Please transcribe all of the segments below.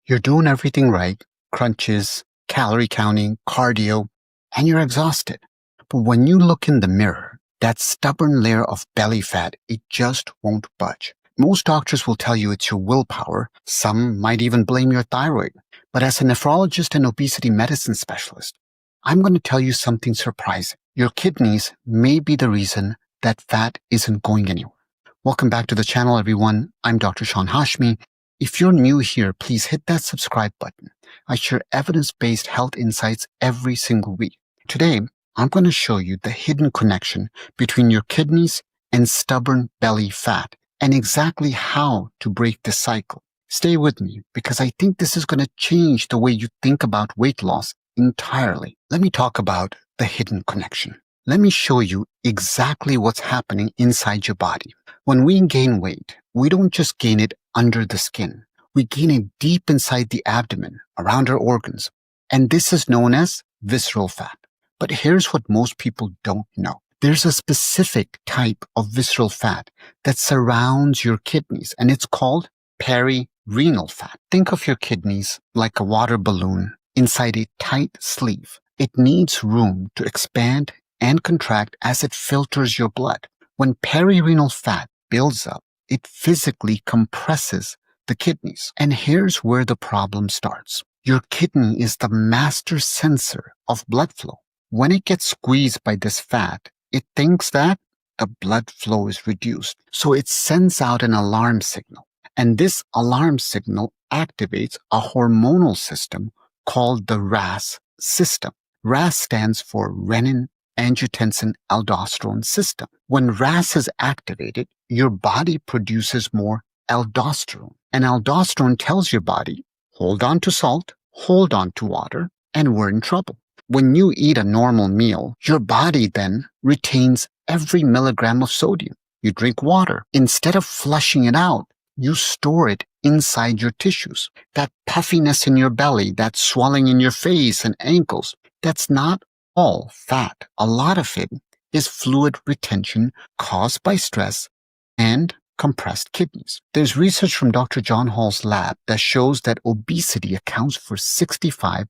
You're doing everything right, crunches, calorie counting, cardio, and you're exhausted. But when you look in the mirror, that stubborn layer of belly fat, it just won't budge. Most doctors will tell you it's your willpower. Some might even blame your thyroid. But as a nephrologist and obesity medicine specialist, I'm going to tell you something surprising. Your kidneys may be the reason that fat isn't going anywhere. Welcome back to the channel, everyone. I'm Dr. Hashmi. If you're new here, please hit that subscribe button. I share evidence-based health insights every single week. Today, I'm going to show you the hidden connection between your kidneys and stubborn belly fat and exactly how to break this cycle. Stay with me because I think this is going to change the way you think about weight loss entirely. Let me talk about the hidden connection. Let me show you exactly what's happening inside your body. When we gain weight, we don't just gain it under the skin. We gain it deep inside the abdomen, around our organs. And this is known as visceral fat. But here's what most people don't know. There's a specific type of visceral fat that surrounds your kidneys, and it's called perirenal fat. Think of your kidneys like a water balloon inside a tight sleeve. It needs room to expand and contract as it filters your blood. When perirenal fat builds up, it physically compresses the kidneys. And here's where the problem starts. Your kidney is the master sensor of blood flow. When it gets squeezed by this fat, it thinks that the blood flow is reduced. So it sends out an alarm signal. And this alarm signal activates a hormonal system called the RAS system. RAS stands for renin, angiotensin, aldosterone system. When RAS is activated, your body produces more aldosterone. And aldosterone tells your body, hold on to salt, hold on to water, and we're in trouble. When you eat a normal meal, your body then retains every milligram of sodium. You drink water. Instead of flushing it out, you store it inside your tissues. That puffiness in your belly, that swelling in your face and ankles, that's not all fat. A lot of it is fluid retention caused by stress and compressed kidneys. There's research from Dr. John Hall's lab that shows that obesity accounts for 75%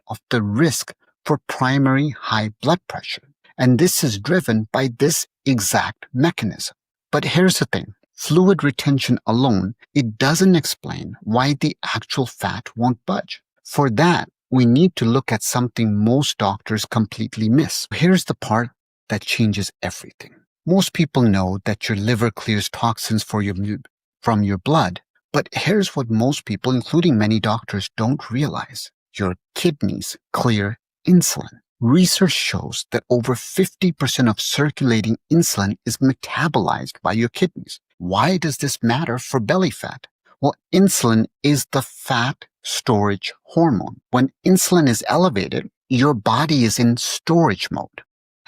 of the risk for primary high blood pressure. And this is driven by this exact mechanism. But here's the thing. Fluid retention alone, it doesn't explain why the actual fat won't budge. For that, we need to look at something most doctors completely miss. Here's the part that changes everything. Most people know that your liver clears toxins from your blood, but here's what most people, including many doctors, don't realize. Your kidneys clear insulin. Research shows that over 50% of circulating insulin is metabolized by your kidneys. Why does this matter for belly fat? Well, insulin is the fat storage hormone. When insulin is elevated, your body is in storage mode.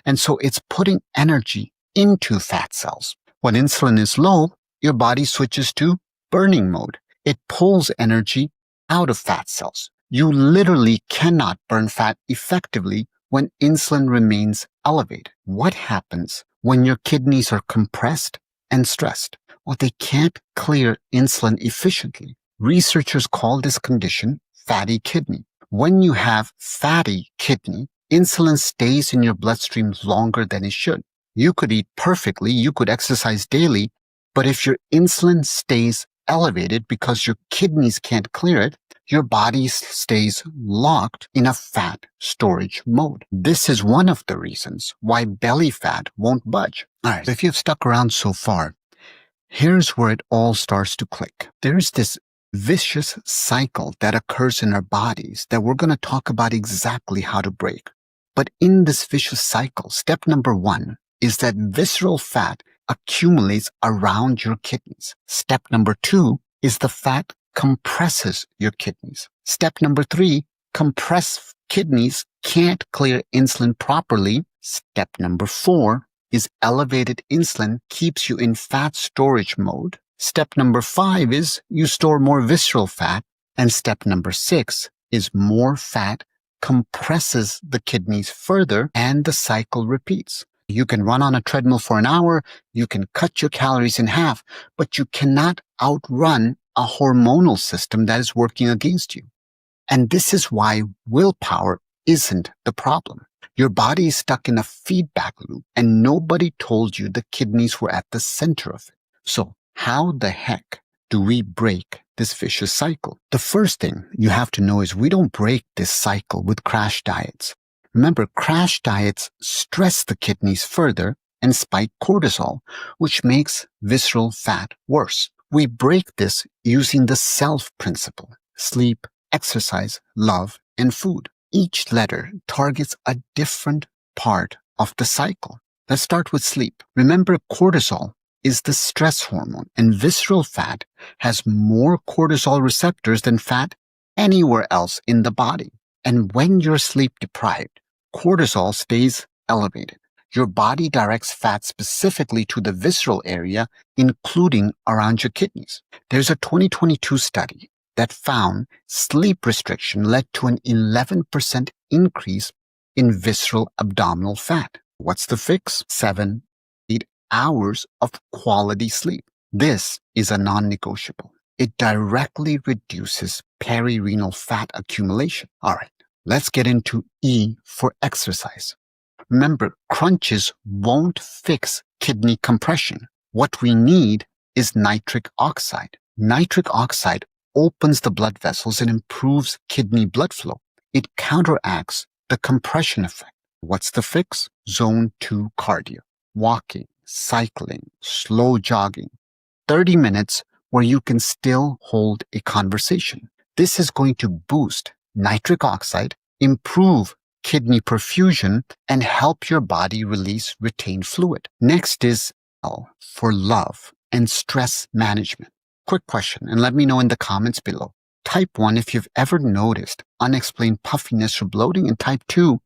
And so it's putting energy into fat cells. When insulin is low, your body switches to burning mode. It pulls energy out of fat cells. You literally cannot burn fat effectively when insulin remains elevated. What happens when your kidneys are compressed and stressed? Well, they can't clear insulin efficiently. Researchers call this condition fatty kidney. When you have fatty kidney, insulin stays in your bloodstream longer than it should. You could eat perfectly, you could exercise daily, but if your insulin stays elevated because your kidneys can't clear it, your body stays locked in a fat storage mode. This is one of the reasons why belly fat won't budge. All right, so if you've stuck around so far, here's where it all starts to click. There's this vicious cycle that occurs in our bodies that we're going to talk about exactly how to break. But in this vicious cycle, step number one is that visceral fat accumulates around your kidneys. Step number two is the fat compresses your kidneys. Step number three, compressed kidneys can't clear insulin properly. Step number four is elevated insulin keeps you in fat storage mode. Step number five is you store more visceral fat. And step number six is more fat compresses the kidneys further and the cycle repeats. You can run on a treadmill for an hour, you can cut your calories in half, but you cannot outrun a hormonal system that is working against you. And this is why willpower isn't the problem. Your body is stuck in a feedback loop, and nobody told you the kidneys were at the center of it. So how the heck do we break this vicious cycle? The first thing you have to know is we don't break this cycle with crash diets. Remember, crash diets stress the kidneys further and spike cortisol, which makes visceral fat worse. We break this using the self principle: sleep, exercise, love, and food. Each letter targets a different part of the cycle. Let's start with sleep. Remember, cortisol is the stress hormone, and visceral fat has more cortisol receptors than fat anywhere else in the body. And when you're sleep deprived, cortisol stays elevated. Your body directs fat specifically to the visceral area, including around your kidneys. There's a 2022 study that found sleep restriction led to an 11% increase in visceral abdominal fat. What's the fix? 7, 8 hours of quality sleep. This is a non-negotiable. It directly reduces perirenal fat accumulation. All right, let's get into E for exercise. Remember, crunches won't fix kidney compression. What we need is nitric oxide. Nitric oxide opens the blood vessels and improves kidney blood flow. It counteracts the compression effect. What's the fix? Zone 2 cardio. Walking, cycling, slow jogging. 30 minutes where you can still hold a conversation. This is going to boost nitric oxide, improve kidney perfusion, and help your body release retained fluid. Next is L for love and stress management. Quick question, and let me know in the comments below. Type 1 if you've ever noticed unexplained puffiness or bloating, and type 2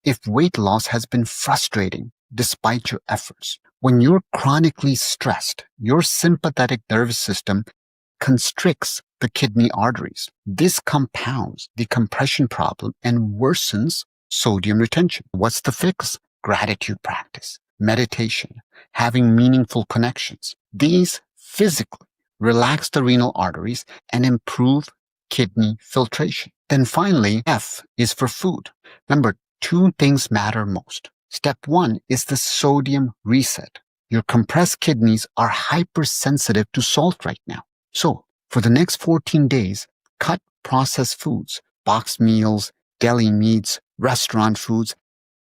if weight loss has been frustrating despite your efforts. When you're chronically stressed, your sympathetic nervous system constricts the kidney arteries. This compounds the compression problem and worsens sodium retention. What's the fix? Gratitude practice, meditation, having meaningful connections. These physically relax the renal arteries and improve kidney filtration. Then finally, F is for food. Remember, 2 things matter most. Step 1 is the sodium reset. Your compressed kidneys are hypersensitive to salt right now. So for the next 14 days, cut processed foods, boxed meals, deli meats, restaurant foods.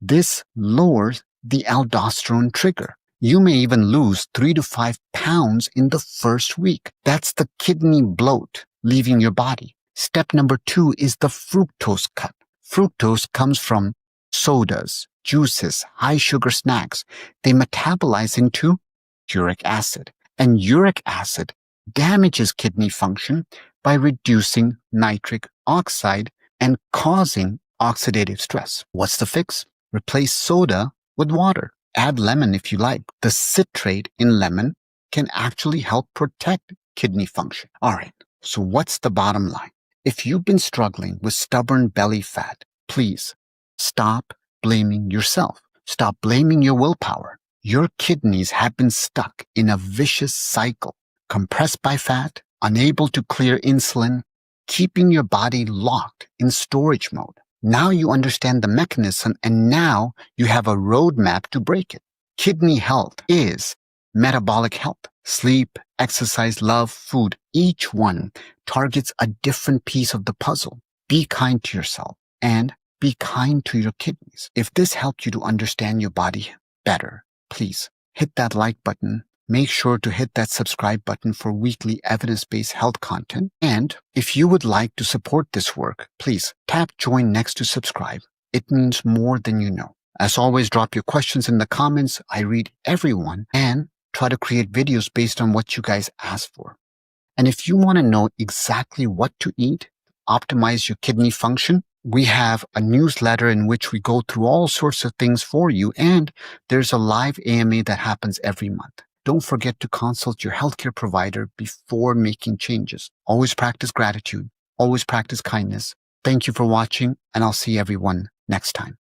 This lowers the aldosterone trigger. You may even lose 3 to 5 pounds in the first week. That's the kidney bloat leaving your body. Step number 2 is the fructose cut. Fructose comes from sodas, juices, high sugar snacks. They metabolize into uric acid, and uric acid damages kidney function by reducing nitric oxide and causing oxidative stress. What's the fix? Replace soda with water. Add lemon if you like. The citrate in lemon can actually help protect kidney function. All right, so what's the bottom line? If you've been struggling with stubborn belly fat, please stop blaming yourself. Stop blaming your willpower. Your kidneys have been stuck in a vicious cycle, compressed by fat, unable to clear insulin, keeping your body locked in storage mode. Now you understand the mechanism, and now you have a roadmap to break it. Kidney health is metabolic health. Sleep, exercise, love, food. Each one targets a different piece of the puzzle. Be kind to yourself and be kind to your kidneys. If this helped you to understand your body better, please hit that like button. Make sure to hit that subscribe button for weekly evidence-based health content. And if you would like to support this work, please tap join next to subscribe. It means more than you know. As always, drop your questions in the comments. I read everyone and try to create videos based on what you guys ask for. And if you want to know exactly what to eat, optimize your kidney function, we have a newsletter in which we go through all sorts of things for you. And there's a live AMA that happens every month. Don't forget to consult your healthcare provider before making changes. Always practice gratitude. Always practice kindness. Thank you for watching, and I'll see everyone next time.